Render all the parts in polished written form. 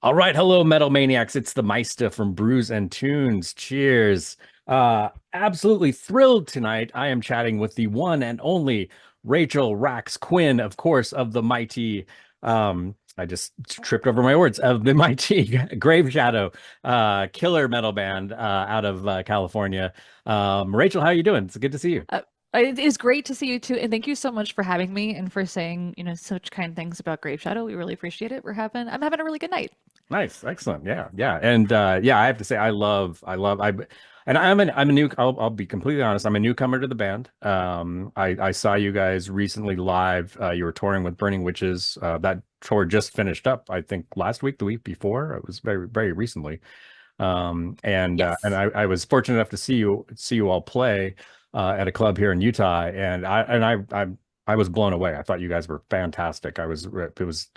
All right, hello, Metal Maniacs. It's the Meista from Brews and Tunes. Cheers. Absolutely thrilled tonight. I am chatting with the one and only Rachl Raxx Quinn, of course, of the mighty. I just tripped over my words of the mighty Graveshadow, killer metal band out of California. Rachl, how are you doing? It's good to see you. It is great to see you too, and thank you so much for having me and for saying, such kind things about Graveshadow. We really appreciate it. I'm having a really good night. Nice, excellent. Yeah, yeah. And yeah, I have to say and I'm a new I'll be completely honest, I'm a newcomer to the band. I saw you guys recently live. You were touring with Burning Witches. That tour just finished up, I think last week, the week before. It was very, very recently. And Yes. I was fortunate enough to see you all play at a club here in Utah, and I was blown away. I thought you guys were fantastic. It was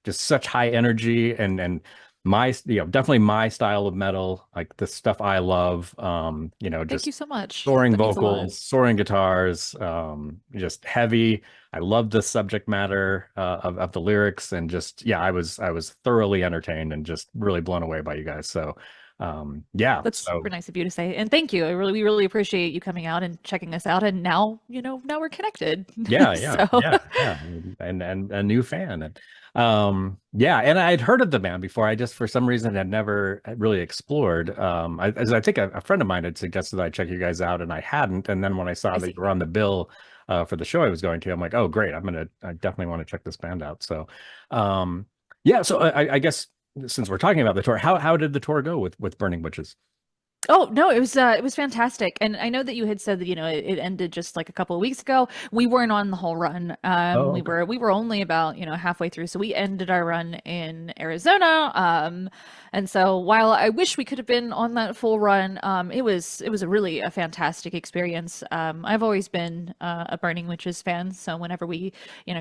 just such high energy and my definitely my style of metal, like the stuff I love. Thank Just you so much. soaring That means a lot. vocals, soaring guitars, just heavy. I love the subject matter of the lyrics, and just yeah, I was thoroughly entertained and just really blown away by you guys. So yeah, That's so super nice of you to say. And thank you. We really appreciate you coming out and checking us out. And now, now we're connected. yeah, yeah, So yeah, yeah, and a new fan, and yeah, and I'd heard of the band before. I just for some reason had never really explored. As I think a friend of mine had suggested I check you guys out, and I hadn't. And then when I saw I that you see. were on the bill for the show I was going to, I'm like, oh, great, I definitely want to check this band out. So, yeah, so I guess since we're talking about the tour, how did the tour go with Burning Witches? Oh, no, it was fantastic. And I know that you had said that, it ended just like a couple of weeks ago. We weren't on the whole run. Oh, We okay. were only about, halfway through. So we ended our run in Arizona. And so while I wish we could have been on that full run, it was a fantastic experience. I've always been a Burning Witches fan, so whenever we,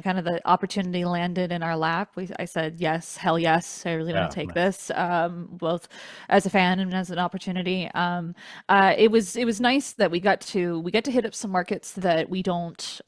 kind of the opportunity landed in our lap, I said yes, hell yes, I really want Yeah, to take nice. this, both as a fan and as an opportunity. It was nice that we get to hit up some markets that we don't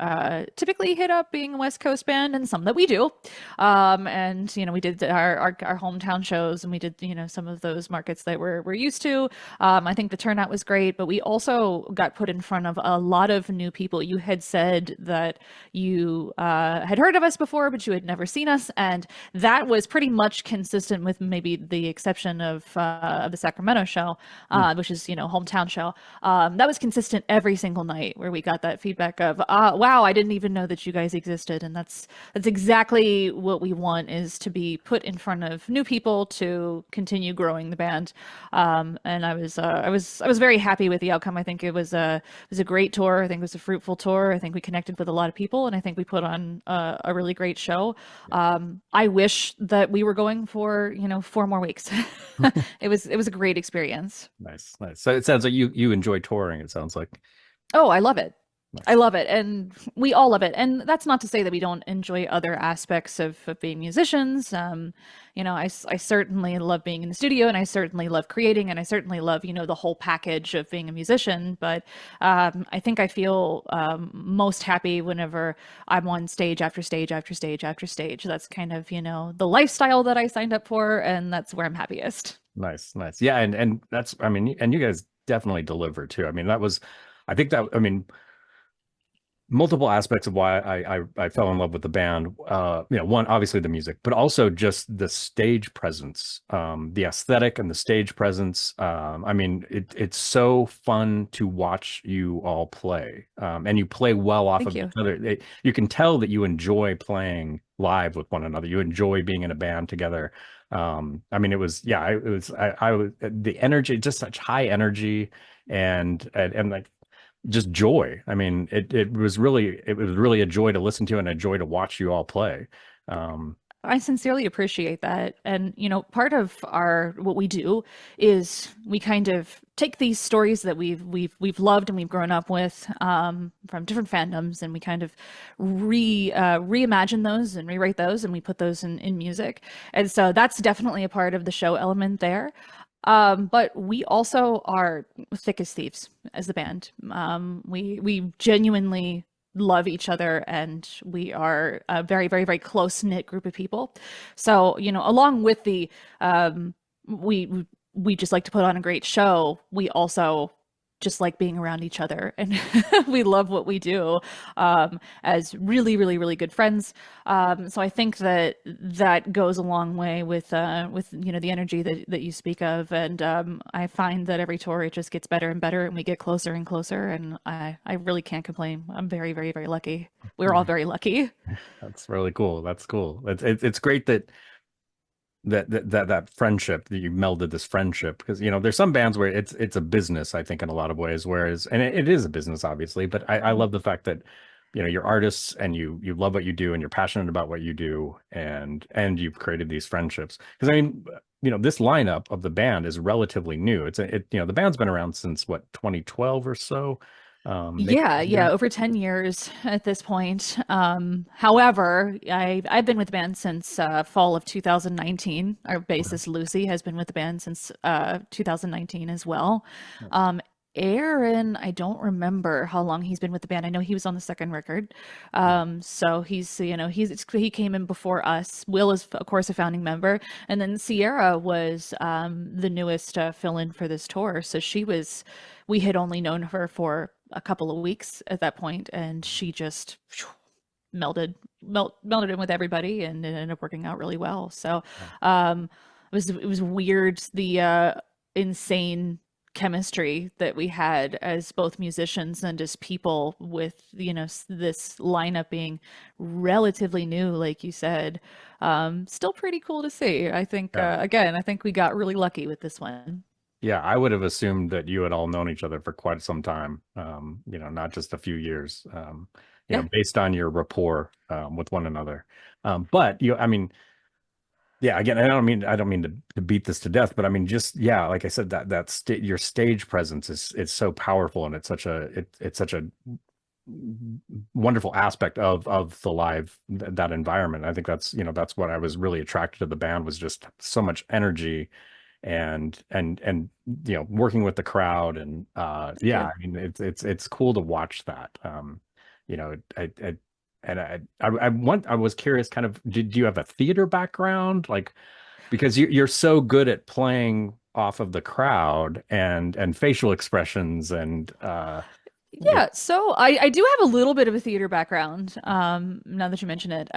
typically hit up, being a West Coast band, and some that we do. And we did our hometown shows, and we did some of those markets that we're used to. I think the turnout was great, but we also got put in front of a lot of new people. You had said that you had heard of us before, but you had never seen us, and that was pretty much consistent with maybe the exception of the Sacramento show, Hmm. which is hometown show. That was consistent every single night where we got that feedback of, wow, I didn't even know that you guys existed, and that's exactly what we want, is to be put in front of new people to continue growing the band. And I was very happy with the outcome. I think it was a great tour. I think it was a fruitful tour. I think we connected with a lot of people, and I think we put on a really great show. I wish that we were going for 4 more weeks. It was a great experience. Nice, nice. So it sounds like you enjoy touring, it sounds like. Oh, I love it. I Nice. love it. And we all love it. And that's not to say that we don't enjoy other aspects of being musicians. I certainly love being in the studio, and I certainly love creating, and I certainly love, the whole package of being a musician. But I think I feel most happy whenever I'm on stage after stage after stage after stage. That's kind of, the lifestyle that I signed up for, and that's where I'm happiest. Nice, nice. Yeah, and that's I mean, and you guys definitely deliver too. I mean, I think that I mean multiple aspects of why I fell in love with the band. One, obviously the music, but also just the stage presence, the aesthetic and the stage presence. I mean, it's so fun to watch you all play, and you play well off Thank of each you. other. You can tell that you enjoy playing live with one another. You enjoy being in a band together. I mean, it was yeah, I was the energy, just such high energy, and like just joy. I mean, it was really a joy to listen to and a joy to watch you all play. Um, I sincerely appreciate that. And, part of our what we do is we kind of take these stories that we've loved and we've grown up with, from different fandoms, and we kind of reimagine those and rewrite those, and we put those in music. And so that's definitely a part of the show element there. But we also are thick as thieves as the band. We genuinely love each other, and we are a very, very, very close knit group of people. So, along with the we just like to put on a great show, we also just like being around each other, and we love what we do as really, really, really good friends. So I think that goes a long way with the energy that you speak of, and I find that every tour it just gets better and better, and we get closer and closer, and I really can't complain. I'm very, very, very lucky. We're all very lucky. That's really cool. That's cool. It's great that friendship, that you melded this friendship, because there's some bands where it's a business, I think, in a lot of ways, whereas, and it is a business obviously, but I love the fact that you're artists, and you love what you do, and you're passionate about what you do, and you've created these friendships. Because I mean, this lineup of the band is relatively new. The band's been around since what, 2012 or so. Yeah, over 10 years at this point. However, I've been with the band since fall of 2019. Our bassist Lucy has been with the band since 2019 as well. Aaron, I don't remember how long he's been with the band. I know he was on the second record. So he came in before us. Will is, of course, a founding member. And then Sierra was the newest fill-in for this tour. So we had only known her for a couple of weeks at that point, and she just melded in with everybody, and it ended up working out really well. So it was weird, the insane chemistry that we had as both musicians and as people, with this lineup being relatively new, like you said. Still pretty cool to see. I think again, I think we got really lucky with this one. Yeah, I would have assumed that you had all known each other for quite some time, not just a few years, based on your rapport with one another. But I mean, yeah, again, I don't mean to beat this to death, but I mean, just, yeah, like I said, your stage presence is so powerful, and it's such a wonderful aspect of the live, that environment. I think that's what I was really attracted to the band, was just so much energy, and working with the crowd, and I mean, it's cool to watch that. I was curious, kind of, did you have a theater background, like, because you're so good at playing off of the crowd and facial expressions, and yeah, so I do have a little bit of a theater background, now that you mention it.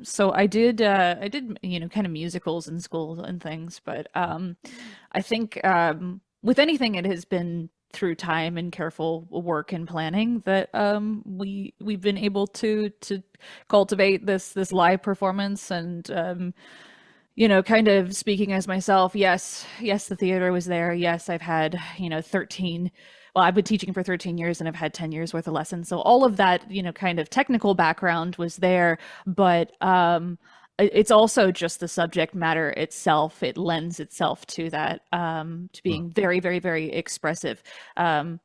So I did kind of musicals in school and things, but I think with anything, it has been through time and careful work and planning that we've been able to cultivate this live performance. And kind of speaking as myself, yes, the theater was there. Yes, I've had 13. Well, I've been teaching for 13 years, and I've had 10 years worth of lessons. So all of that, kind of technical background was there, but it's also just the subject matter itself. It lends itself to that, to being very, very, very expressive.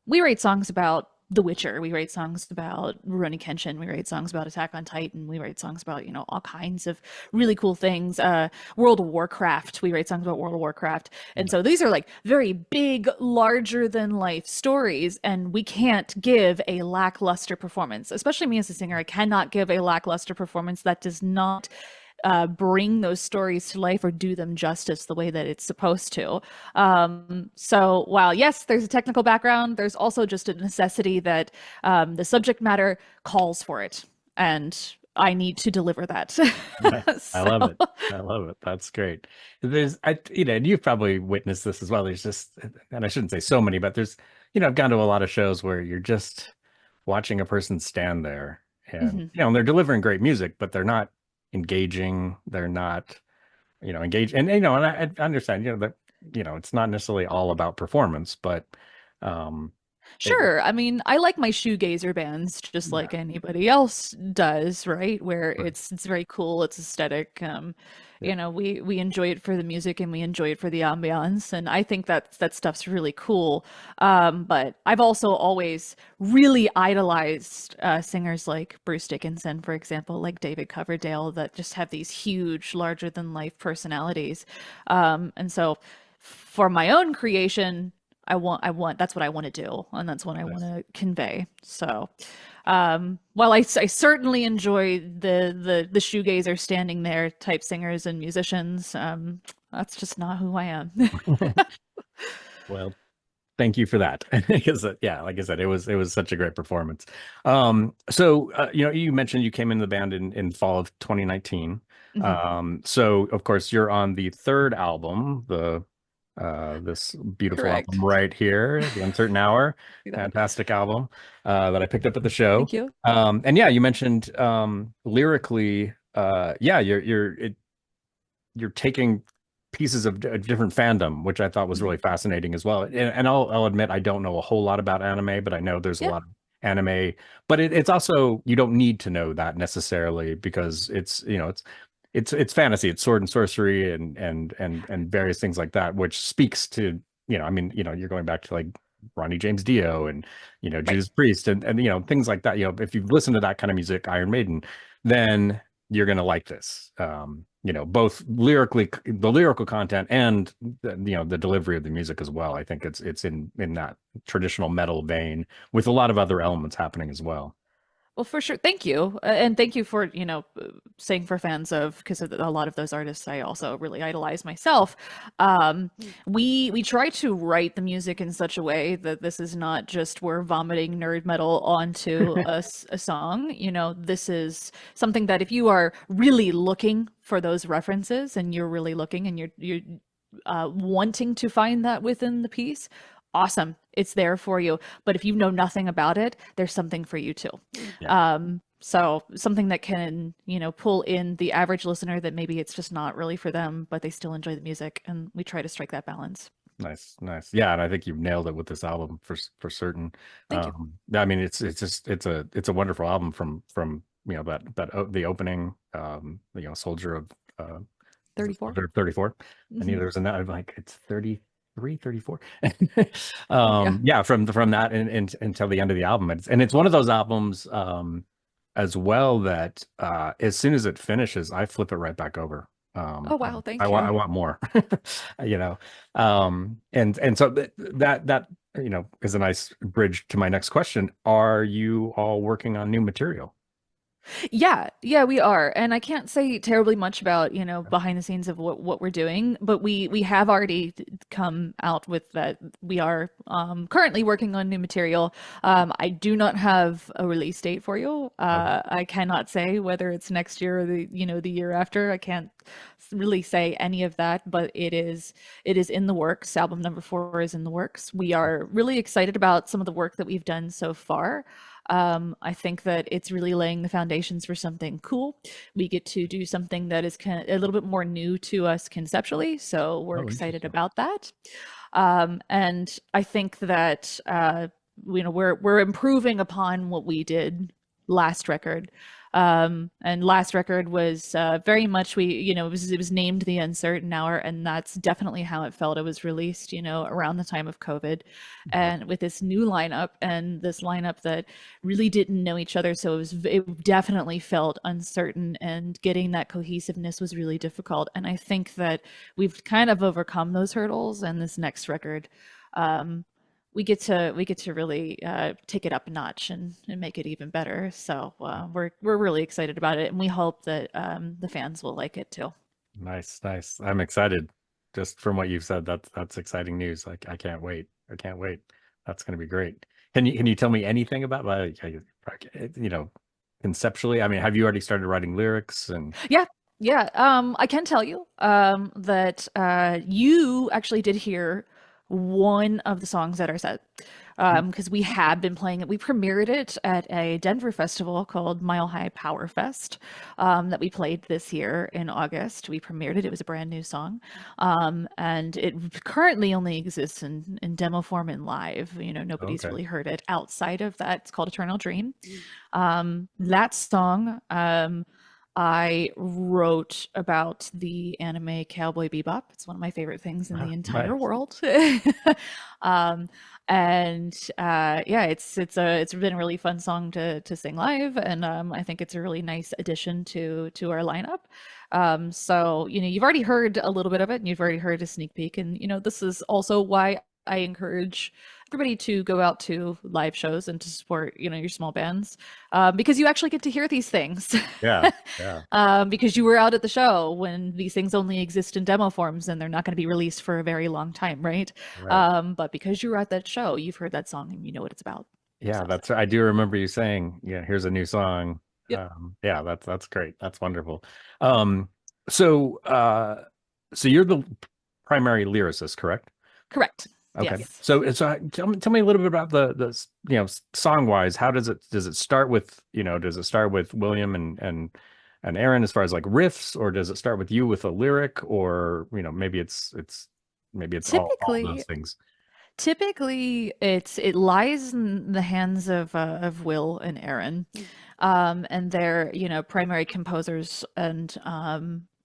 We write songs about The Witcher. We write songs about Rurouni Kenshin. We write songs about Attack on Titan. We write songs about, all kinds of really cool things. World of Warcraft. We write songs about World of Warcraft. And so these are like very big, larger than life stories. And we can't give a lackluster performance, especially me as a singer. I cannot give a lackluster performance that does not bring those stories to life or do them justice the way that it's supposed to. So while yes, there's a technical background, there's also just a necessity that the subject matter calls for it, and I need to deliver that. I love it. I love it. That's great. And you've probably witnessed this as well. There's just, and I shouldn't say so many, but there's, I've gone to a lot of shows where you're just watching a person stand there, and and they're delivering great music, but they're not engaging. They're not engaged, and and I understand that it's not necessarily all about performance, but sure. I mean, I like my shoegazer bands just like anybody else does, right? Where it's very cool, it's aesthetic. We enjoy it for the music, and we enjoy it for the ambiance, and I think that stuff's really cool. But I've also always really idolized singers like Bruce Dickinson, for example, like David Coverdale, that just have these huge, larger than life personalities. And so for my own creation, I want that's what I want to do, and that's what I want to convey. So while I certainly enjoy the shoegazer standing there type singers and musicians, that's just not who I am. Well, thank you for that. Because yeah, like I said, it was such a great performance. So you mentioned you came into the band in fall of 2019. So of course you're on the third album, the this beautiful Correct. album right here, The Uncertain Hour. Fantastic album that I picked up at the show. Thank you. And yeah, you mentioned lyrically, yeah, you're taking pieces of a different fandom, which I thought was really fascinating as well. And I'll admit I don't know a whole lot about anime, but I know there's a lot of anime. But it's also, you don't need to know that necessarily, because it's fantasy, it's sword and sorcery and various things like that, which speaks to, I mean, you're going back to like Ronnie James Dio and Judas Priest and things like that. If you've listened to that kind of music, Iron Maiden, then you're gonna like this. Both lyrically, the lyrical content, and the delivery of the music as well. I think it's in that traditional metal vein with a lot of other elements happening as well. Well, for sure. Thank you. And thank you for, saying for fans of, because a lot of those artists I also really idolize myself. We try to write the music in such a way that this is not just we're vomiting nerd metal onto a song. This is something that if you are really looking for those references, and you're really looking, and you're wanting to find that within the piece, awesome, it's there for you. But if you know nothing about it, there's something for you too. So something that can pull in the average listener that maybe it's just not really for them, but they still enjoy the music, and we try to strike that balance. Nice. Yeah, and I think you've nailed it with this album for certain. Thank you. I mean, it's a wonderful album from the opening, Soldier of 34. 34. I knew there was another. I'm like, it's 33, 34. Yeah, from that until the end of the album. It's one of those albums as well that as soon as it finishes, I flip it right back over. Oh wow, thank you. I want more. And so that is a nice bridge to my next question. Are you all working on new material? Yeah, we are. And I can't say terribly much about, behind the scenes of what we're doing, but we have already come out with that we are currently working on new material. I do not have a release date for you. I cannot say whether it's next year or the year after. I can't really say any of that, but it is in the works. Album number 4 is in the works. We are really excited about some of the work that we've done so far. I think that it's really laying the foundations for something cool. We get to do something that is kind of a little bit more new to us conceptually, so we're excited about that. And I think that we're improving upon what we did last record. And last record was very much it was named The Uncertain Hour, and that's definitely how it felt. It was released around the time of COVID, and with this new lineup, and this lineup that really didn't know each other, so it definitely felt uncertain, and getting that cohesiveness was really difficult. And I think that we've kind of overcome those hurdles, and this next record we get to really take it up a notch and make it even better. So we're really excited about it, and we hope that the fans will like it too. Nice. I'm excited. Just from what you've said, that's exciting news. Like, I can't wait. That's going to be great. Can you tell me anything about, conceptually? I mean, have you already started writing lyrics? And yeah. I can tell you that you actually did hear one of the songs that are set, because we had been playing it. We premiered it at a Denver festival called Mile High Power Fest that we played this year in August. We premiered it. It was a brand new song, and it currently only exists in demo form and live. Nobody's really heard it outside of that. It's called Eternal Dream. That song I wrote about the anime Cowboy Bebop. It's one of my favorite things in the entire world. It's been a really fun song to sing live, and I think it's a really nice addition to our lineup. So you've already heard a little bit of it, and you've already heard a sneak peek, and this is also why I encourage everybody to go out to live shows and to support, you know, your small bands, because you actually get to hear these things. Yeah. Yeah. Because you were out at the show when these things only exist in demo forms and they're not going to be released for a very long time, right? Right. But because you were at that show, you've heard that song and you know what it's about. Yeah, So, that's I do remember you saying, yeah, here's a new song. yep, Yeah, that's great. That's wonderful. Um, so so you're the primary lyricist, correct? correct. Okay. Yes. So tell me a little bit about the you know, song wise, how does it start with, you know, does it start with William and Aaron as far as like riffs, or does it start with you with a lyric, or you know, maybe it's all those Typically, things. typically it lies in the hands of Will and Aaron, and they're, you know, primary composers, and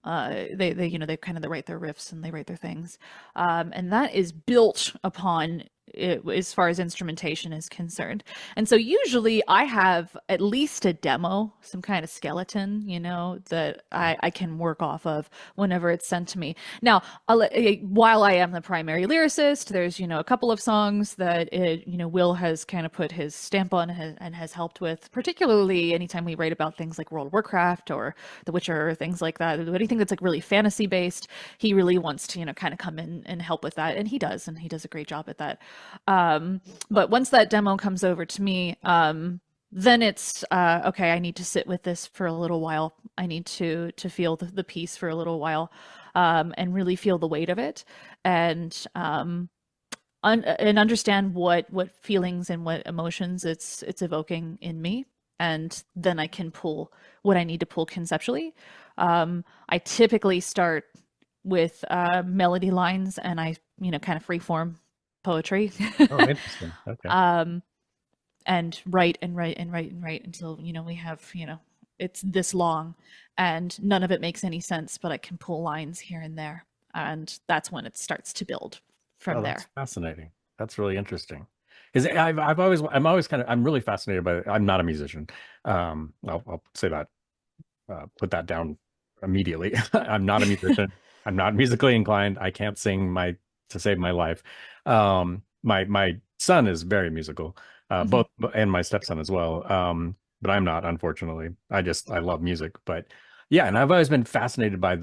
they you know, they kind of, they write their riffs and they write their things, and that is built upon it, as far as instrumentation is concerned. And so usually I have at least a demo, some kind of skeleton, you know, that I can work off of whenever it's sent to me. Now, while I am the primary lyricist, there's, you know, a couple of songs that you know, Will has kind of put his stamp on and has helped with, particularly anytime we write about things like World of Warcraft or The Witcher or things like that, anything that's like really fantasy based, he really wants to, you know, kind of come in and help with that, and he does a great job at that. But once that demo comes over to me, then it's okay, I need to sit with this for a little while. I need to feel the piece for a little while, and really feel the weight of it, and and understand what feelings and what emotions it's evoking in me, and then I can pull what I need to pull conceptually. I typically start with melody lines, and I, you know, kind of free form poetry. Oh, interesting. Okay. And write and write and write and write until, you know, we have, you know, it's this long and none of it makes any sense, but I can pull lines here and there. And that's when it starts to build from Oh, there. that's fascinating. That's really interesting. Because I'm always kind of, I'm really fascinated by, I'm not a musician. I'll say that, put that down immediately. I'm not a musician. I'm not musically inclined. I can't sing to save my life. My son is very musical, both, and my stepson as well. But I'm not, unfortunately. I love music. But yeah, and I've always been fascinated by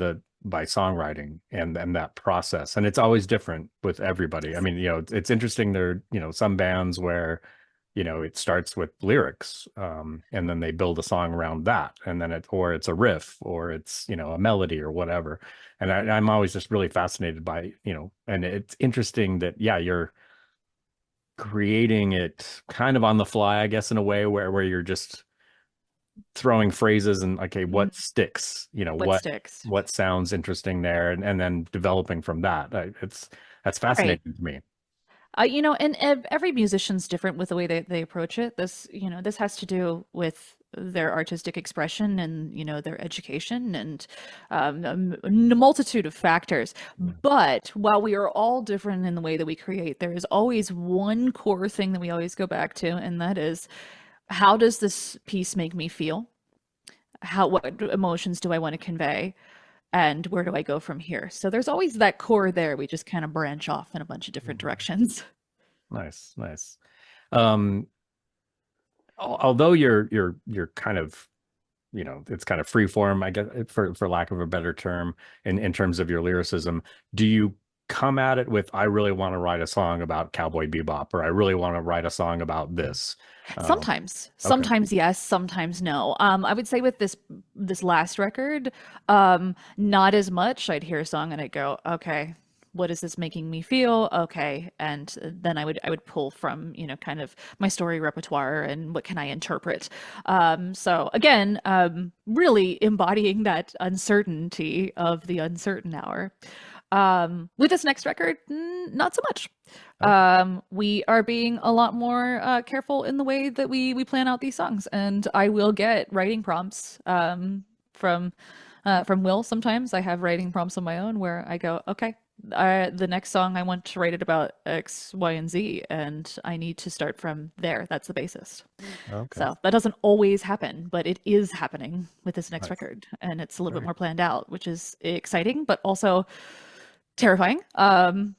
songwriting and that process, and it's always different with everybody. I mean, you know, it's interesting. There, you know, some bands where, you know, it starts with lyrics, and then they build a song around that, and then it's a riff, or it's, you know, a melody or whatever. And I'm always just really fascinated by, you know, and it's interesting that, yeah, you're creating it kind of on the fly, I guess, in a way where you're just throwing phrases and, okay, what sticks, you know, What sticks? what sounds interesting there, and then developing from that. That's Right. fascinating to me. You know, and every musician's different with the way they approach it. This, you know, this has to do with their artistic expression and, you know, their education and a multitude of factors. Yeah. But while we are all different in the way that we create, there is always one core thing that we always go back to, and that is, how does this piece make me feel? What emotions do I want to convey? And where do I go from here? So there's always that core there. We just kind of branch off in a bunch of different Mhm. directions. Nice, nice. Um, Although you're kind of, you know, it's kind of free form, I guess, for lack of a better term, in terms of your lyricism. Do you come at it with, I really want to write a song about Cowboy Bebop, or I really want to write a song about this? Um, Sometimes, okay. sometimes yes, sometimes no. I would say with this last record, not as much. I'd hear a song and I'd go, okay, what is this making me feel? Okay, and then I would pull from, you know, kind of my story repertoire and what can I interpret. So again, really embodying that uncertainty of the uncertain hour. With this next record, not so much. Okay. We are being a lot more careful in the way that we plan out these songs, and I will get writing prompts from Will. Sometimes I have writing prompts on my own where I go, okay, the next song I want to write it about X, Y, and Z, and I need to start from there. That's the basis. Okay. So that doesn't always happen, but it is happening with this next Nice. record, and it's a little bit Very more planned out, which is exciting, but also terrifying,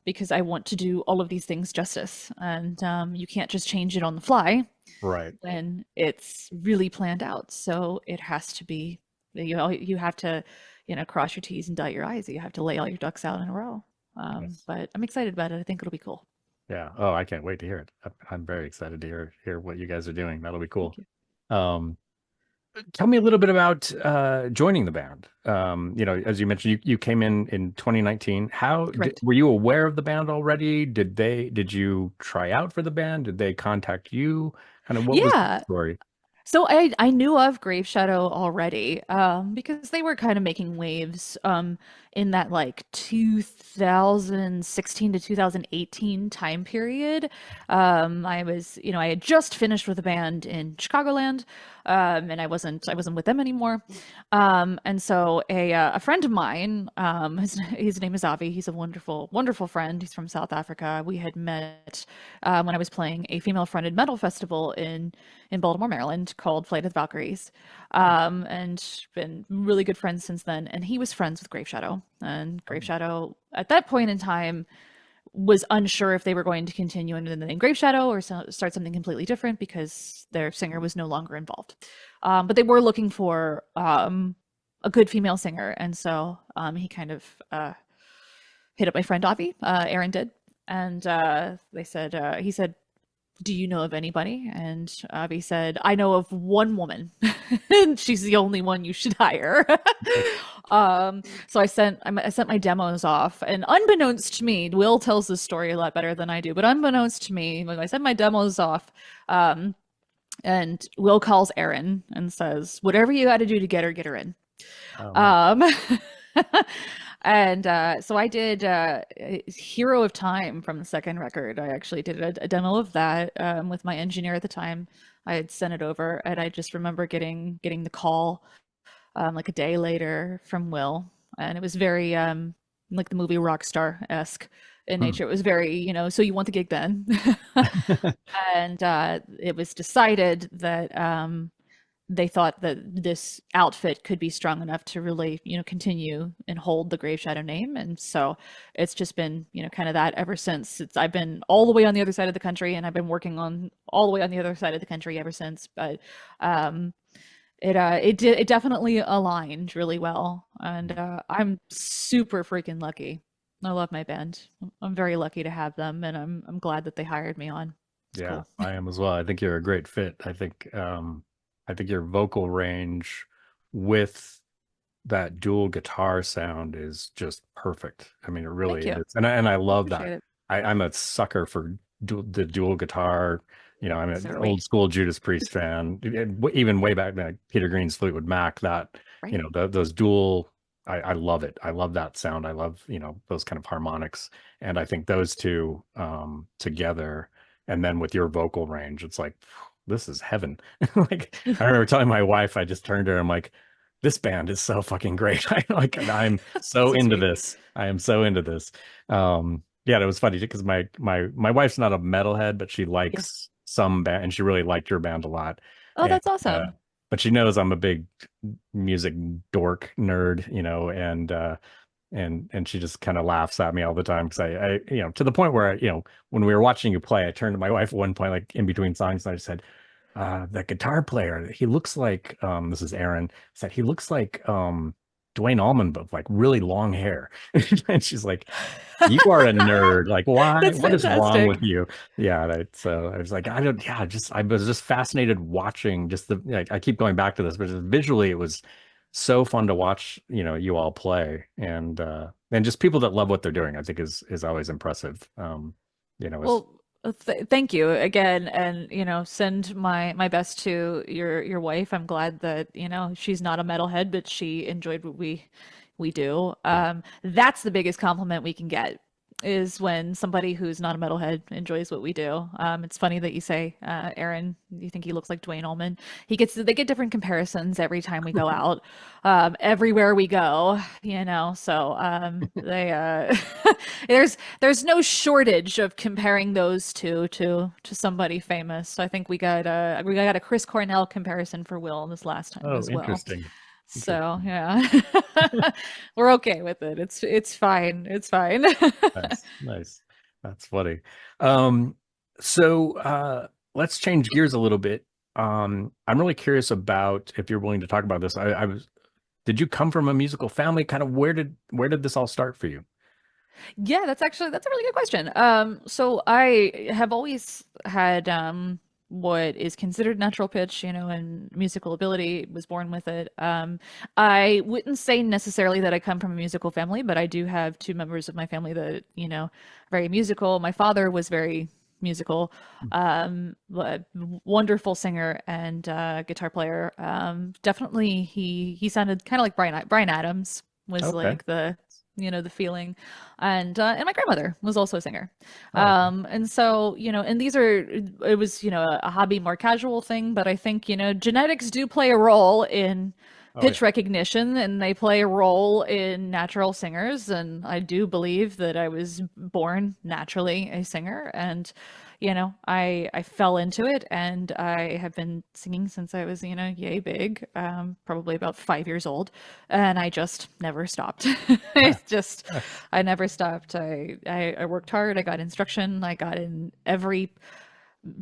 because I want to do all of these things justice, and you can't just change it on the fly Right. when it's really planned out. So it has to be, you have to, cross your T's and dot your I's. You have to lay all your ducks out in a row. Yes. But I'm excited about it. I think it'll be cool. Yeah. Oh, I can't wait to hear it. I'm very excited to hear what you guys are doing. That'll be Thank cool. you. Um, Tell me a little bit about joining the band. As you mentioned, you came in 2019. Correct. Were you aware of the band already? Did you try out for the band? Did they contact you? Kind of what was the Yeah. story? So I knew of Graveshadow already, because they were kind of making waves, in that like 2016 to 2018 time period. I had just finished with a band in Chicagoland, and I wasn't with them anymore. And so a friend of mine, his name is Avi. He's a wonderful, wonderful friend. He's from South Africa. We had met when I was playing a female-fronted metal festival in Baltimore, Maryland, called Flight of the Valkyries, and been really good friends since then. And he was friends with Graveshadow, and Graveshadow at that point in time was unsure if they were going to continue under the name Graveshadow or start something completely different because their singer was no longer involved. But they were looking for a good female singer, and so he kind of hit up my friend Avi. Aaron did, and he said, "Do you know of anybody?" And Avi said, "I know of one woman, and she's the only one you should hire." So I sent my demos off, and unbeknownst to me, Will tells this story a lot better than I do, but unbeknownst to me, when I sent my demos off, and Will calls Aaron and says, "Whatever you got to do to get her in." Oh, man. And so I did Hero of Time from the second record. I actually did a demo of that with my engineer at the time. I had sent it over, and I just remember getting the call like a day later from Will, and it was very like the movie Rockstar-esque in Hmm. nature. It was very, so you want the gig then. And it was decided that they thought that this outfit could be strong enough to really, continue and hold the Graveshadow name. And so it's just been, kind of that ever since. I've been all the way on the other side of the country, and I've been working on all the way on the other side of the country ever since. But it definitely aligned really well, and I'm super freaking lucky. I love my band. I'm very lucky to have them, and I'm glad that they hired me on. It's Yeah, cool. I am as well. I think you're a great fit. I think your vocal range with that dual guitar sound is just perfect. I mean, it really Thank you. is, and I love Appreciate that. it. I'm a sucker for the dual guitar. I'm So an are old we. school Judas Priest fan, even way back like Peter Green's Fleetwood Mac. That Right. those dual. I love it. I love that sound. I love those kind of harmonics, and I think those two together, and then with your vocal range, it's like this is heaven. Like I remember telling my wife, I just turned to her, I'm like, this band is so fucking great. I'm so So into sweet. this. I am so into this. Yeah, it was funny because my wife's not a metalhead, but she Yeah. likes some band, and she really liked your band a lot. Oh, And that's awesome. but she knows I'm a big music dork nerd, and she just kind of laughs at me all the time because to the point where when we were watching you play, I turned to my wife at one point, like in between songs, and I just said, "The guitar player, he looks like this is Aaron said he looks like Dwayne Allman, but with, like really long hair." And she's like, "You are a nerd. Like, why? That's What is wrong with fantastic. you?" Yeah, so I was like, I don't, yeah, just I was just fascinated watching just I keep going back to this, but just visually it was so fun to watch, you all play, and just people that love what they're doing, I think is always impressive. It's Well, thank you again, and send my best to your wife. I'm glad that she's not a metalhead, but she enjoyed what we do. yeah. That's the biggest compliment we can get, is when somebody who's not a metalhead enjoys what we do. It's funny that you say, Aaron, you think he looks like Dwayne Allman. They get different comparisons every time we go out, everywhere we go, so they there's no shortage of comparing those two to somebody famous. So I think we got a Chris Cornell comparison for Will this last time Oh, as well. interesting. So yeah, we're okay with it. It's fine. It's fine. Nice, nice. That's funny. Um, so let's change gears a little bit. I'm really curious about if you're willing to talk about this. I was, did you come from a musical family? Kind of where did this all start for you? Yeah, that's a really good question. So I have always had what is considered natural pitch, and musical ability, was born with it. I wouldn't say necessarily that I come from a musical family, but I do have two members of my family that, very musical. My father was very musical, a wonderful singer and guitar player. Definitely he sounded kind of like Brian Adams was Okay. like the feeling, and my grandmother was also a singer. Oh, And so, and it was, a hobby, more casual thing, but I think, genetics do play a role in oh yeah. pitch recognition, and they play a role in natural singers, and I do believe that I was born naturally a singer, and I fell into it, and I have been singing since I was, yay big, probably about 5 years old, and I just never stopped. It's just, I never stopped. I worked hard. I got instruction. I got in every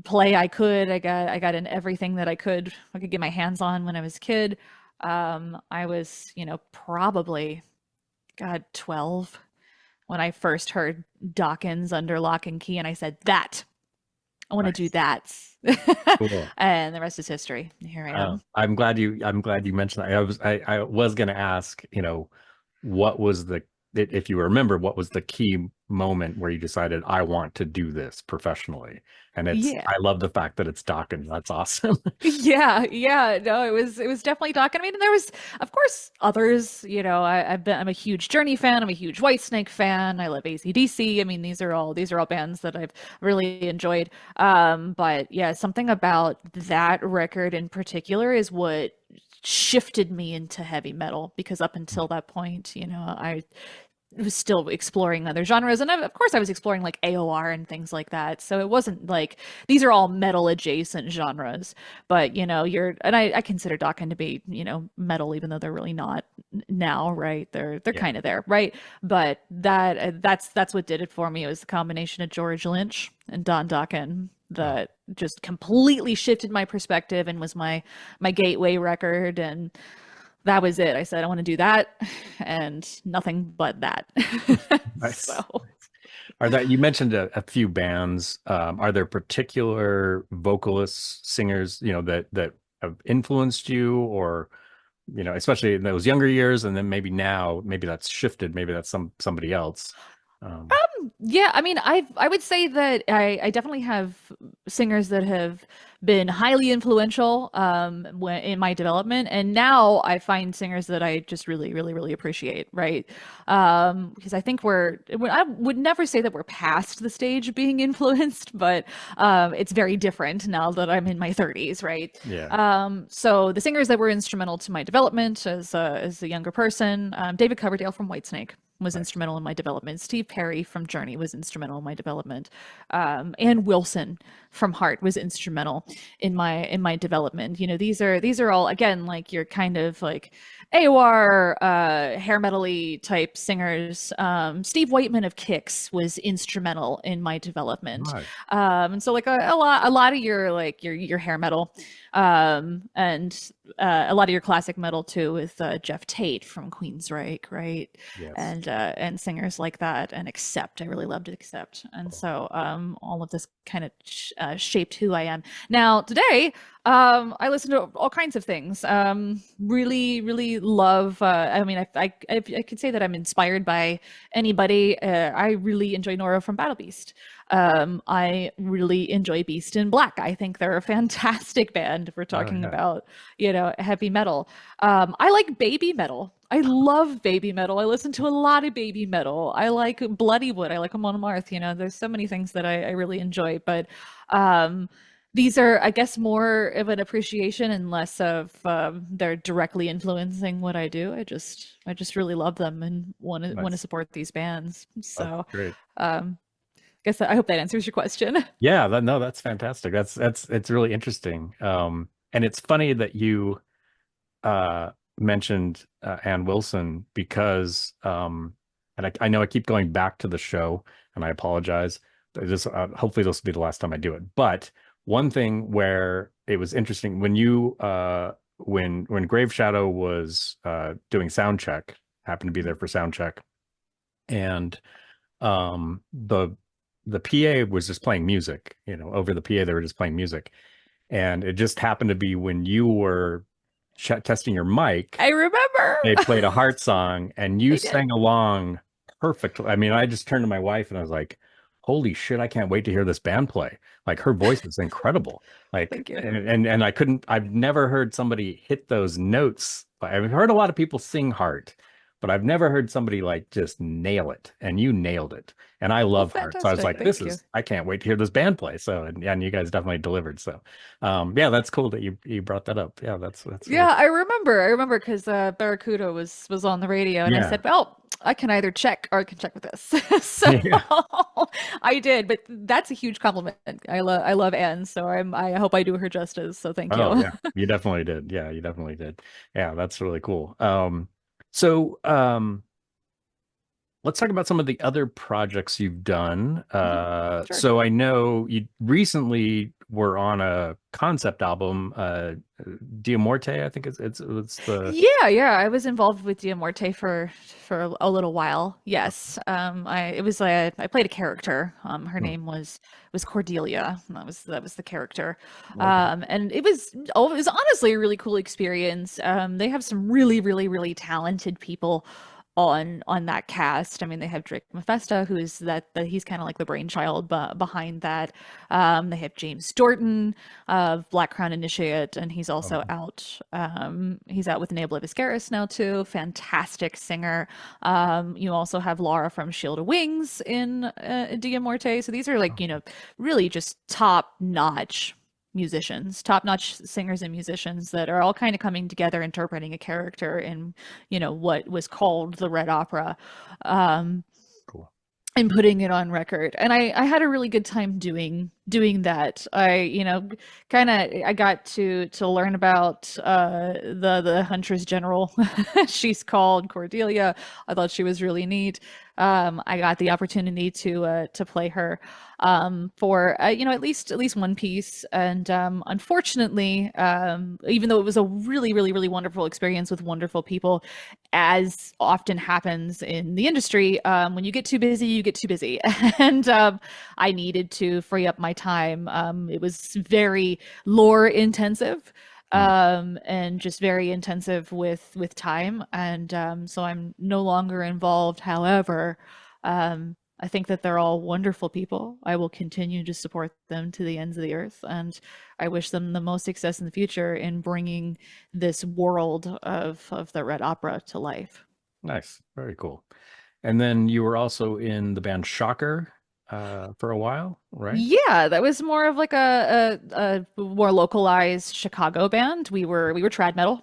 play I could. I got in everything that I could get my hands on when I was a kid. I was, probably, God, 12 when I first heard Dawkins under lock and key, and I said, that I want to do Nice. that. Cool. And the rest is history. Here I am. I'm glad you mentioned that. I was gonna ask, what was if you remember, what was the key moment where you decided I want to do this professionally? And Yeah. I love the fact that it's Dawkins. That's awesome. Yeah, yeah, no, it was definitely Doc. I mean, and there was, of course, others. I'm a huge Journey fan. I'm a huge Whitesnake fan. I love AC/DC. I mean, these are all bands that I've really enjoyed. But yeah, something about that record in particular is what shifted me into heavy metal, because up until that point, I was still exploring other genres, and of course I was exploring like AOR and things like that, so it wasn't like these are all metal adjacent genres, but I consider Dokken to be metal, even though they're really not now, right? They're Yeah. kind of there, right? But that's what did it for me. It was the combination of George Lynch and Don Dokken Oh, that just completely shifted my perspective and was my gateway record, and that was it. I said, I want to do that and nothing but that. nice. So, Are that you mentioned a few bands? Are there particular vocalists, singers, that have influenced you, or especially in those younger years, and then maybe now, maybe that's shifted, maybe that's somebody else. Um, yeah, I mean, I would say that I definitely have singers that have been highly influential in my development, and now I find singers that I just really, really, really appreciate, right? Because I think I would never say that we're past the stage of being influenced, but it's very different now that I'm in my 30s, right? yeah. So the singers that were instrumental to my development as a younger person, David Coverdale from Whitesnake was Nice. instrumental in my development. Steve Perry from Journey was instrumental in my development. Ann Wilson from Heart was instrumental in my development. These are all, again, like your kind of like AOR hair metal-y type singers. Steve Whiteman of Kix was instrumental in my development. Nice. And so like a lot of your like your hair metal, and a lot of your classic metal too, with Jeff Tate from Queensryche, right? Yes. And singers like that, and Accept. I really loved Accept, and so all of this kind of shaped who I am now today. I listen to all kinds of things. Really, really love. I mean, I could say that I'm inspired by anybody. I really enjoy Nora from Battle Beast. I really enjoy Beast in Black. I think they're a fantastic band if we're Oh talking yeah. about, heavy metal. I like baby metal. I love baby metal. I listen to a lot of baby metal. I like Bloodywood. I like Amon Amarth. There's so many things that I really enjoy, but these are, I guess, more of an appreciation and less of they're directly influencing what I do. I just really love them and want to Nice. support these bands. That's So, great. I hope that answers your question. Yeah, no, that's fantastic. That's it's really interesting. And it's funny that you mentioned Ann Wilson because, and I know I keep going back to the show, and I apologize. This hopefully this will be the last time I do it. But one thing where it was interesting when you when Graveshadow was doing sound check, happened to be there for sound check, and the PA was just playing music, over the PA they were just playing music, and it just happened to be when you were testing your mic, I remember. they played a Heart song, and you They did. sang along perfectly. I mean, I just turned to my wife and I was like, "Holy shit, I can't wait to hear this band play!" Like her voice is incredible. Like, Thank you. and I couldn't. I've never heard somebody hit those notes. I've heard a lot of people sing Heart, but I've never heard somebody like just nail it. And you nailed it. And I Well, love Heart, so I was fantastic. like, Thank you. I can't wait to hear this band play. So, and you guys definitely delivered. So, yeah, that's cool that you brought that up. Yeah, that's really Yeah, I remember. I remember because Barracuda was on the radio, and I yeah. said, "Well, I can either check or I can check with this." So Yeah. I did, but that's a huge compliment. I love Anne, so I hope I do her justice. So thank Oh you. yeah, you definitely did. Yeah, you definitely did. Yeah, that's really cool. So let's talk about some of the other projects you've done. Mhm. Sure. So I know you recently were on a concept album, DiAmorte, I think it's the Yeah. I was involved with DiAmorte for a little while. Yes. I played a character. Her hmm, name was Cordelia. That was the character. okay. And it was honestly a really cool experience. They have some really talented people on that cast. I mean, they have Drake Mephisto, who's that he's kind of like the brainchild behind that. They have James Dorton of Black Crown Initiate, and he's also Oh, out. He's out with Enabler Viscaris now too. Fantastic singer. You also have Laura from Shield of Wings in Diamorte. So these are like really just top notch singers and musicians that are all kind of coming together interpreting a character in what was called the Red Opera, um, cool. and putting it on record. And I had a really good time doing that. I got to learn about the Huntress General. She's called Cordelia. I thought she was really neat. I got the opportunity to play her for at least one piece, and unfortunately, even though it was a really wonderful experience with wonderful people, as often happens in the industry, when you get too busy, you get too busy, and I needed to free up my time. It was very lore intensive, Hmm. and just very intensive with time, and so I'm no longer involved. However, I think that they're all wonderful people. I will continue to support them to the ends of the earth, and I wish them the most success in the future in bringing this world of the Red Opera to life. Nice, very cool. And then you were also in the band Shokker for a while, right? Yeah, that was more of like a more localized Chicago band. We were trad metal.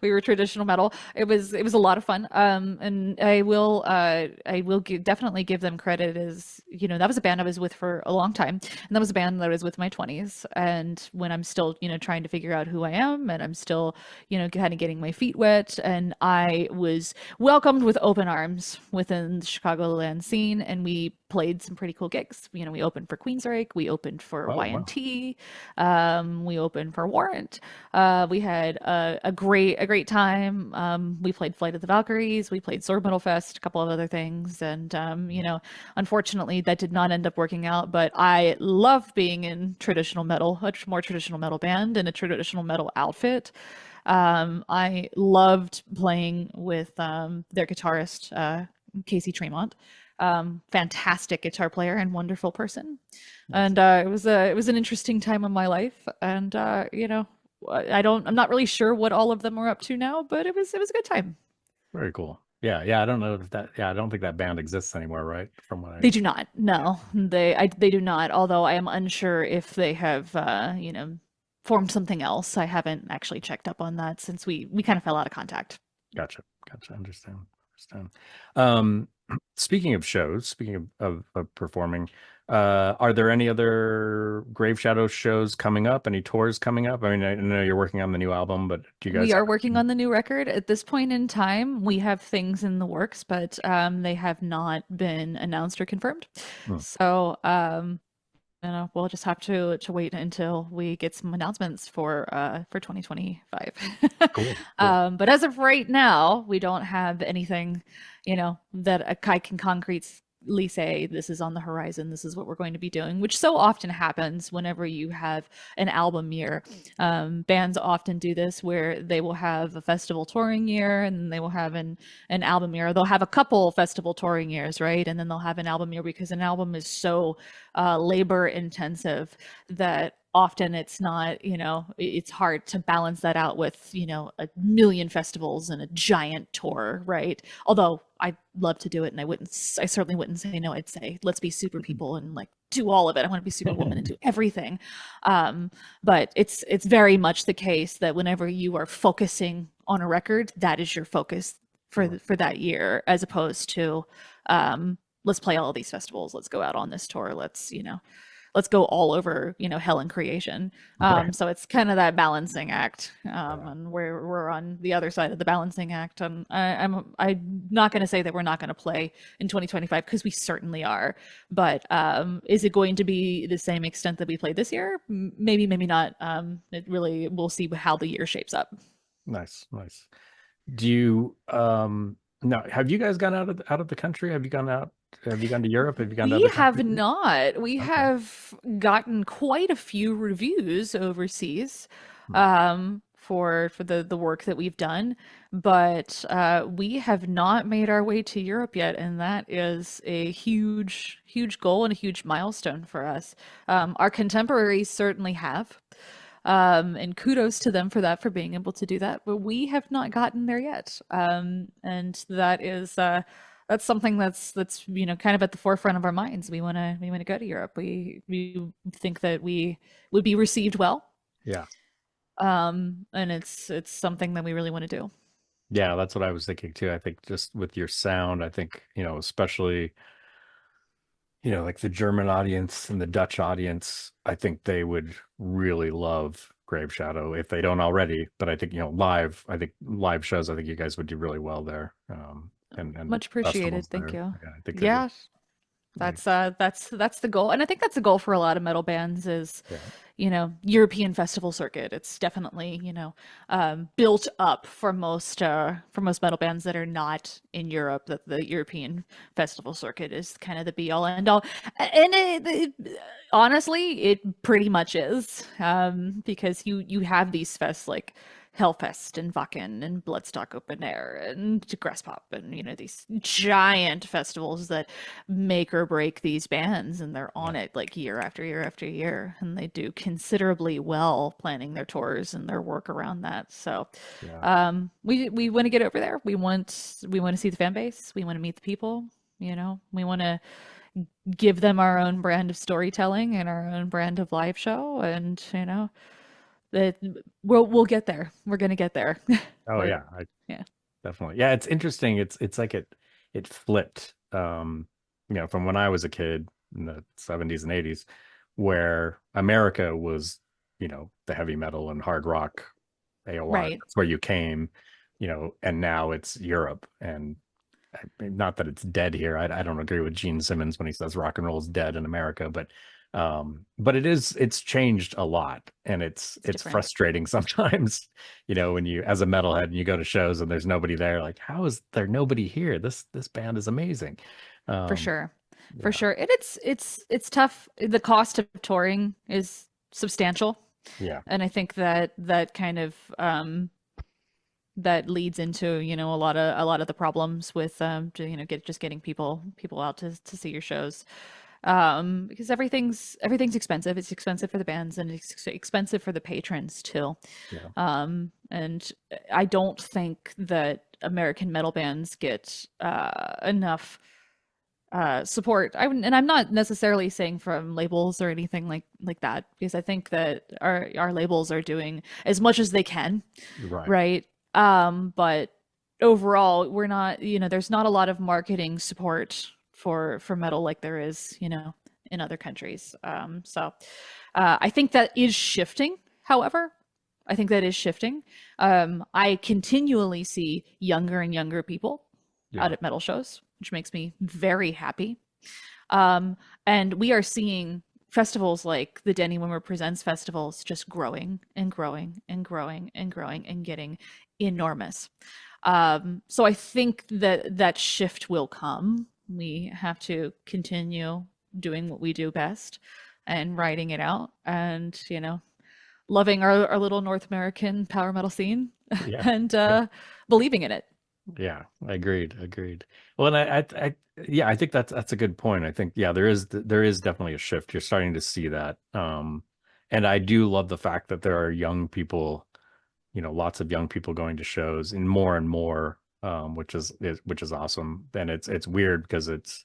We were traditional metal. It was a lot of fun. And definitely give them credit as, that was a band I was with for a long time. And that was a band that I was with in my 20s. And when I'm still, trying to figure out who I am, and I'm still, kind of getting my feet wet, and I was welcomed with open arms within the Chicagoland scene, and we played some pretty cool gigs. We opened for Queensryche, we opened for Oh, wow. Y&T, we opened for Warrant. We had a great time. We played Flight of the Valkyries, we played Sword Metal Fest, a couple of other things, and unfortunately that did not end up working out. But I love being in traditional metal, a more traditional metal band in a traditional metal outfit. I loved playing with their guitarist, Casey Tremont. Fantastic guitar player and wonderful person. Nice. And it was an interesting time in my life. And I'm not really sure what all of them are up to now, but it was a good time. Very cool. Yeah, yeah. I don't know if that. Yeah, I don't think that band exists anymore, right? From what I. They do not. Yeah. No, they do not. Although I am unsure if they have formed something else. I haven't actually checked up on that since we kind of fell out of contact. Gotcha. Gotcha. Understand. Understand. Um, Speaking of shows, speaking of performing, are there any other Graveshadow shows coming up? Any tours coming up? I mean, I know you're working on the new album, but do you guys We have are working any? on the new record. At this point in time, we have things in the works, but they have not been announced or confirmed. Hmm, So, we'll just have to wait until we get some announcements for 2025. cool, cool. But as of right now, we don't have anything, that I can concretely say this is on the horizon. This is what we're going to be doing, which so often happens whenever you have an album year. Bands often do this where they will have a festival touring year and then they will have an album year. They'll have a couple festival touring years, right? And then they'll have an album year because an album is so labor intensive that often it's not, it's hard to balance that out with, a million festivals and a giant tour, right? Although I'd love to do it and I certainly wouldn't say no. I'd say, let's be super people and like do all of it. I want to be Superwoman and do everything. But it's very much the case that whenever you are focusing on a record, that is your focus for that year, as opposed to, let's play all these festivals. Let's go out on this tour. Let's go all over, hell and creation. Right. So it's kind of that balancing act, Yeah. and we're on the other side of the balancing act. And I'm not going to say that we're not going to play in 2025 because we certainly are. But is it going to be the same extent that we played this year? Maybe, maybe not. It really we'll see how the year shapes up. Nice, nice. Do you now have you guys gone out of the country? Have you gone out? Have you gone to Europe? Have you gone to We other have countries? not. We Okay. have gotten quite a few reviews overseas Hmm. for the work that we've done, but we have not made our way to Europe yet, and that is a huge goal and a huge milestone for us. Our contemporaries certainly have, and kudos to them for that, for being able to do that, but we have not gotten there yet. And that is that's something that's kind of at the forefront of our minds. We want to go to Europe. We think that we would be received well, Yeah. and it's something that we really want to do. Yeah, that's what I was thinking too. I think just with your sound, I think, especially, like the German audience and the Dutch audience, I think they would really love Graveshadow if they don't already. But I think, I think live shows, I think you guys would do really well there. And Much appreciated. festivals Thank there. you. Yeah, I think they would. Yeah, They, that's the goal, and I think that's the goal for a lot of metal bands is, yeah. European festival circuit. It's definitely, built up for most metal bands that are not in Europe. That the European festival circuit is kind of the be all end all, and honestly, it pretty much is, because you have these fests like Hellfest and Wacken and Bloodstock Open Air and Grasspop and these giant festivals that make or break these bands, and they're Yeah. on it like year after year after year, and they do considerably well planning their tours and their work around that. So Yeah. we want to get over there. We want to see the fan base. We want to meet the people. We want to give them our own brand of storytelling and our own brand of live show, and that we'll get there. We're gonna get there. Oh We're yeah, yeah. definitely. Yeah, it's interesting. It's like it flipped. From when I was a kid in the 70s and 80s, where America was, the heavy metal and hard rock AOR. Right. That's where you came, and now it's Europe. And not that it's dead here. I don't agree with Gene Simmons when he says rock and roll is dead in America, but it's changed a lot, and It's it's different. frustrating sometimes, when you as a metalhead and you go to shows and there's nobody there, like, how is there nobody here? This band is amazing. For Um, sure. For yeah, sure. And it's tough. The cost of touring is substantial. yeah, And I think that kind of that leads into, a lot of the problems with just getting people out to see your shows. Because everything's expensive. It's expensive for the bands and it's expensive for the patrons too. yeah, And I don't think that American metal bands get enough support. And I'm not necessarily saying from labels or anything like that, because I think that our labels are doing as much as they can, right. right? But overall, we're not, there's not a lot of marketing support for metal like there is, in other countries. So I think that is shifting, however. I think that is shifting. I continually see younger and younger people out at metal shows, which makes me very happy. And we are seeing festivals like the Danny Wimmer Presents festivals just growing and growing and growing and growing and getting enormous. So I think that that shift will come. We have to continue doing what we do best and writing it out and, loving our little North American power metal scene Yeah. and believing in it. Yeah, agreed. Well, and yeah, I think that's a good point. I think, yeah, there is definitely a shift. You're starting to see that. And I do love the fact that there are young people, lots of young people going to shows and more, which is awesome. And it's weird because it's,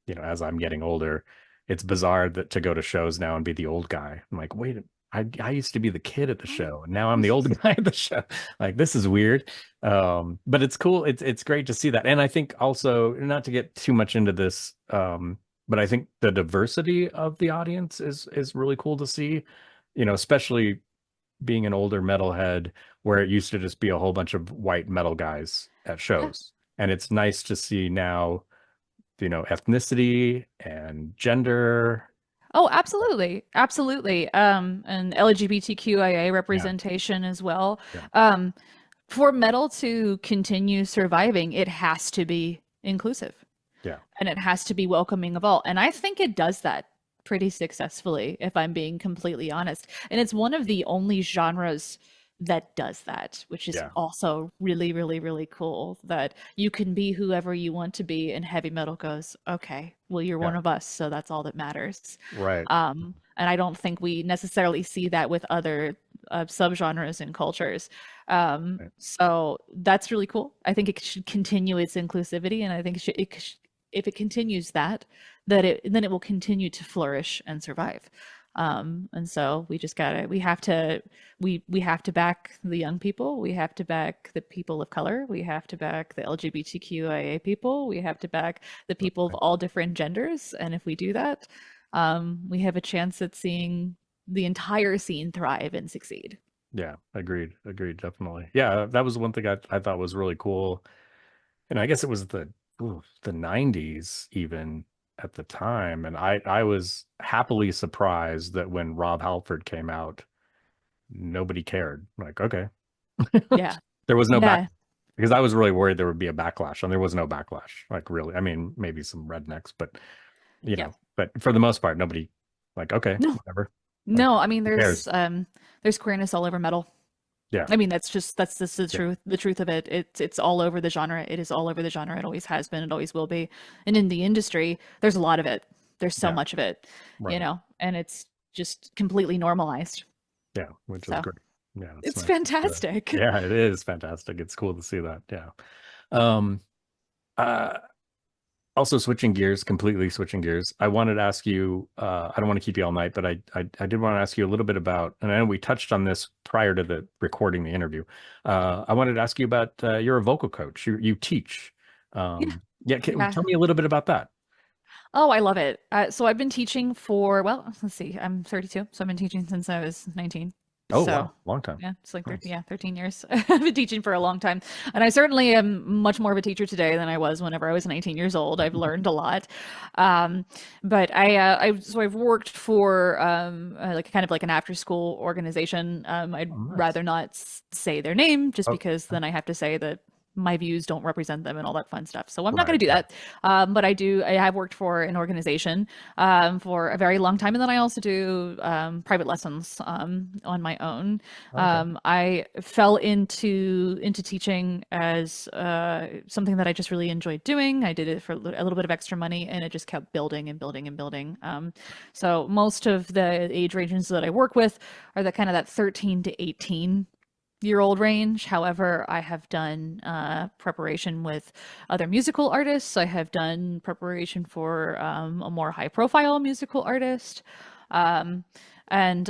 as I'm getting older, it's bizarre to go to shows now and be the old guy. I'm like, wait, I used to be the kid at the show, and now I'm the old guy at the show. Like, this is weird. But it's cool. It's great to see that. And I think also, not to get too much into this, but I think the diversity of the audience is really cool to see, especially being an older metalhead where it used to just be a whole bunch of white metal guys at shows. Yeah. And it's nice to see now, ethnicity and gender. Oh, absolutely. Absolutely. And LGBTQIA representation as well. Yeah. For metal to continue surviving, it has to be inclusive. Yeah. And it has to be welcoming of all. And I think it does that pretty successfully, if I'm being completely honest. And it's one of the only genres that does that, which is also really, really, really cool, that you can be whoever you want to be, and heavy metal goes, okay, well, you're one of us, so that's all that matters. Right. And I don't think we necessarily see that with other subgenres and cultures. Right. So that's really cool. I think it should continue its inclusivity, and I think if it continues that, then it will continue to flourish and survive. And so we have to back the young people. We have to back the people of color. We have to back the LGBTQIA people. We have to back the people of all different genders. And if we do that, we have a chance at seeing the entire scene thrive and succeed. Yeah, agreed, definitely. Yeah, that was one thing I thought was really cool. And I guess it was the 90s even at the time, and I was happily surprised that when Rob Halford came out, nobody cared. Like, okay. Yeah. There was no back, because I was really worried there would be a backlash, and there was no backlash. Like, really, I mean, maybe some rednecks, but but for the most part, nobody, like, okay, whatever. No, I mean, there's queerness all over metal. Yeah. I mean, that's the truth. The truth of it. It's all over the genre. It is all over the genre. It always has been. It always will be. And in the industry, there's a lot of it. There's so much of it, and it's just completely normalized. Yeah, which is great. Yeah, it's fantastic. Yeah, it is fantastic. It's cool to see that. Yeah. Also, completely switching gears. I wanted to ask you, I don't want to keep you all night, but I did want to ask you a little bit about, and I know we touched on this prior to the recording the interview. I wanted to ask you about, you're a vocal coach. You teach. Tell me a little bit about that. Oh, I love it. So I've been teaching for, let's see, I'm 32. So I've been teaching since I was 19. Oh, wow. Long time. Yeah, it's like 13 years. I've been teaching for a long time. And I certainly am much more of a teacher today than I was whenever I was 19 years old. I've learned a lot. But I've worked for kind of like an after school organization. I'd rather not say their name just because then I have to say that my views don't represent them and all that fun stuff. So I'm not going to do that. But I have worked for an organization for a very long time. And then I also do private lessons on my own. Okay. I fell into teaching as something that I just really enjoyed doing. I did it for a little bit of extra money, and it just kept building and building and building. So most of the age ranges that I work with are that 13 to 18-year-old range. However, I have done preparation with other musical artists. I have done preparation for a more high-profile musical artist. And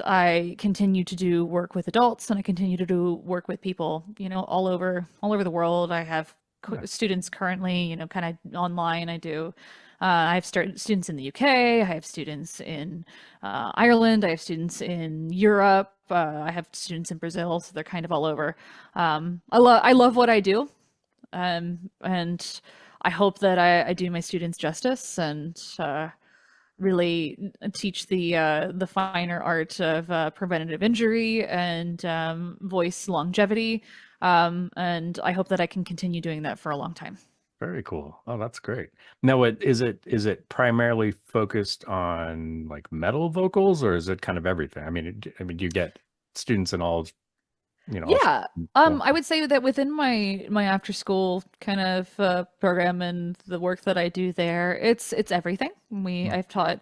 I continue to do work with adults, and I continue to do work with people, all over the world. I have Yeah. students currently, kind of online. I have students in the UK. I have students in Ireland. I have students in Europe. I have students in Brazil, so they're kind of all over. I love what I do, and I hope that I do my students justice and really teach the finer art of preventative injury and voice longevity. And I hope that I can continue doing that for a long time. Very cool. Oh, that's great. Now, is it primarily focused on like metal vocals, or is it kind of everything? Do you get students in all, all Yeah. forms? I would say that within my after school kind of program and the work that I do there, it's everything. Hmm. I've taught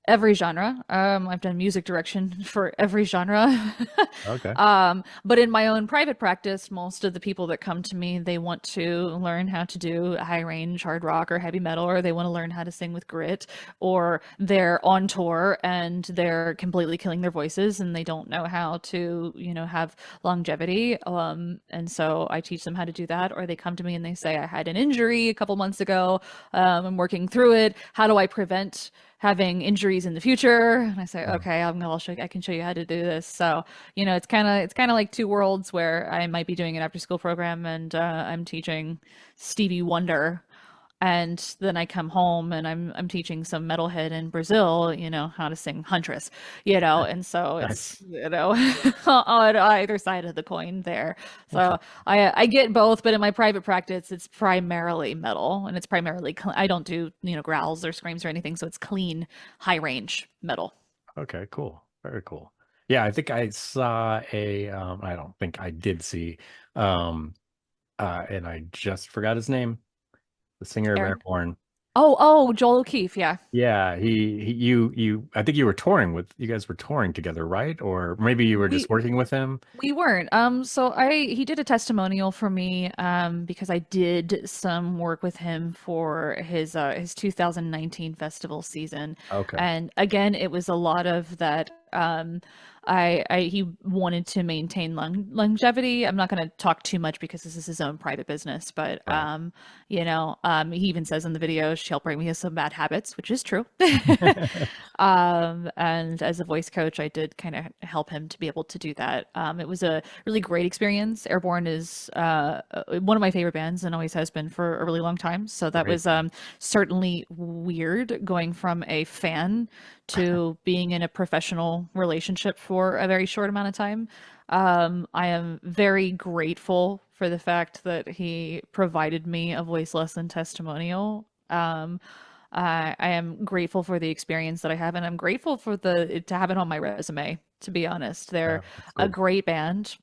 every genre. I've done music direction for every genre. Okay. But in my own private practice, most of the people that come to me, they want to learn how to do high range hard rock or heavy metal, or they want to learn how to sing with grit, or they're on tour and they're completely killing their voices and they don't know how to, have longevity. And so I teach them how to do that, or they come to me and they say, I had an injury a couple months ago. I'm working through it. How do I prevent having injuries in the future? And I say, Hmm. okay, I can show you how to do this. So, it's kind of like two worlds where I might be doing an after school program and I'm teaching Stevie Wonder, and then I come home and I'm teaching some metalhead in Brazil, how to sing Huntress, and so it's, Nice. on either side of the coin there. Okay. So I get both, but in my private practice, it's primarily metal, and it's primarily I don't do growls or screams or anything, so it's clean, high range metal. Okay. Cool. Very cool. Yeah, I think I saw a. I don't think I did see. Um. And I just forgot his name. The singer of Aaron. Airborne. Oh, Joel O'Keefe, yeah. Yeah, you. I think you guys were touring together, right? Or maybe you were just We working with him. We weren't. So he did a testimonial for me, because I did some work with him for his 2019 festival season. Okay. And again, it was a lot of that. He wanted to maintain longevity. I'm not going to talk too much because this is his own private business, but Right. he even says in the video, she'll bring me some bad habits, which is true. And as a voice coach, I did kind of help him to be able to do that. It was a really great experience. Airborne is one of my favorite bands and always has been for a really long time. So that Great. was certainly weird going from a fan to being in a professional relationship for a very short amount of time. I am very grateful for the fact that he provided me a voice lesson testimonial. I am grateful for the experience that I have, and I'm grateful for to have it on my resume. To be honest, Yeah, they're that's a good. great band.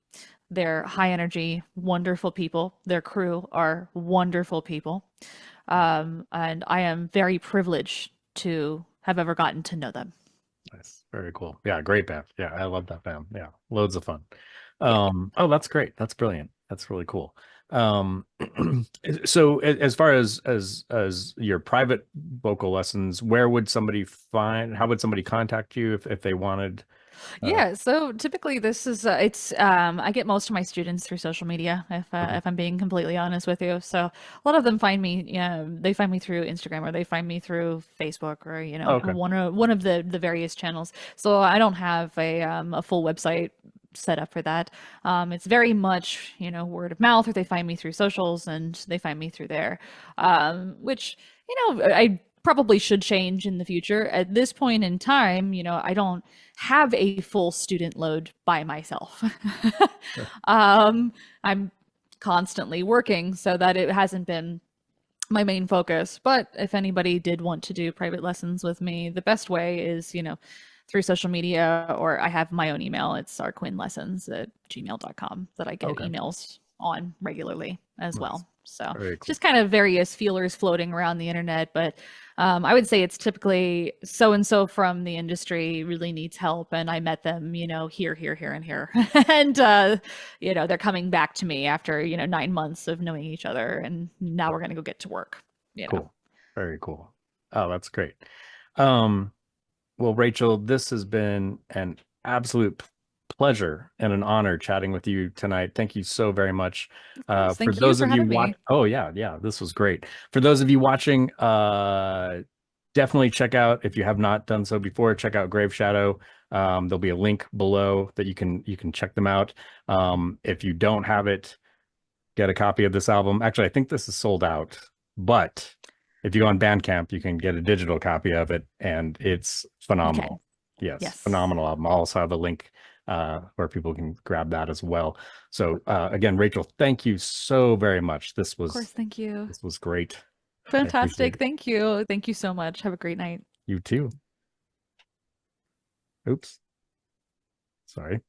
They're high energy, wonderful people. Their crew are wonderful people, and I am very privileged to have ever gotten to know them. Nice. Very cool. Yeah, great band. Yeah, I love that band. Yeah, loads of fun. Yeah. Oh, that's great. That's brilliant. That's really cool. Um, so as far as your private vocal lessons, where would somebody how would somebody contact you if they wanted uh Yeah, so typically this is it's I get most of my students through social media, okay. if I'm being completely honest with you. So a lot of them find me, they find me through Instagram, or they find me through Facebook, or Oh, okay. one of the various channels. So I don't have a full website set up for that. It's very much, word of mouth, or they find me through socials and they find me through there. Which, I probably should change in the future. At this point in time, I don't have a full student load by myself. Sure. I'm constantly working, so that it hasn't been my main focus. But if anybody did want to do private lessons with me, the best way is, through social media, or I have my own email. It's rquinnlessons@gmail.com that I get Okay. emails on regularly as Nice. well. So Very it's cool. just kind of various feelers floating around the internet. But I would say it's typically so and so from the industry really needs help. And I met them, here, here, here, and here. And, they're coming back to me after, 9 months of knowing each other. And now we're going to go get to work. Cool. Very cool. Oh, that's great. Um, well, Rachel, this has been an absolute pleasure and an honor chatting with you tonight. Thank you so very much. Of course. For Thank you those for of you having me. oh yeah, this was great. For those of you watching, definitely check out, if you have not done so before, check out Graveshadow. There'll be a link below that you can check them out. If you don't have it, get a copy of this album. Actually, I think this is sold out, but if you go on Bandcamp, you can get a digital copy of it, and it's phenomenal. Yes, phenomenal album. I'll also have a link where people can grab that as well. So again, Rachel, thank you so very much. This was, of course, thank you. This was great. Fantastic. Thank you. Thank you so much. Have a great night. You too. Oops. Sorry.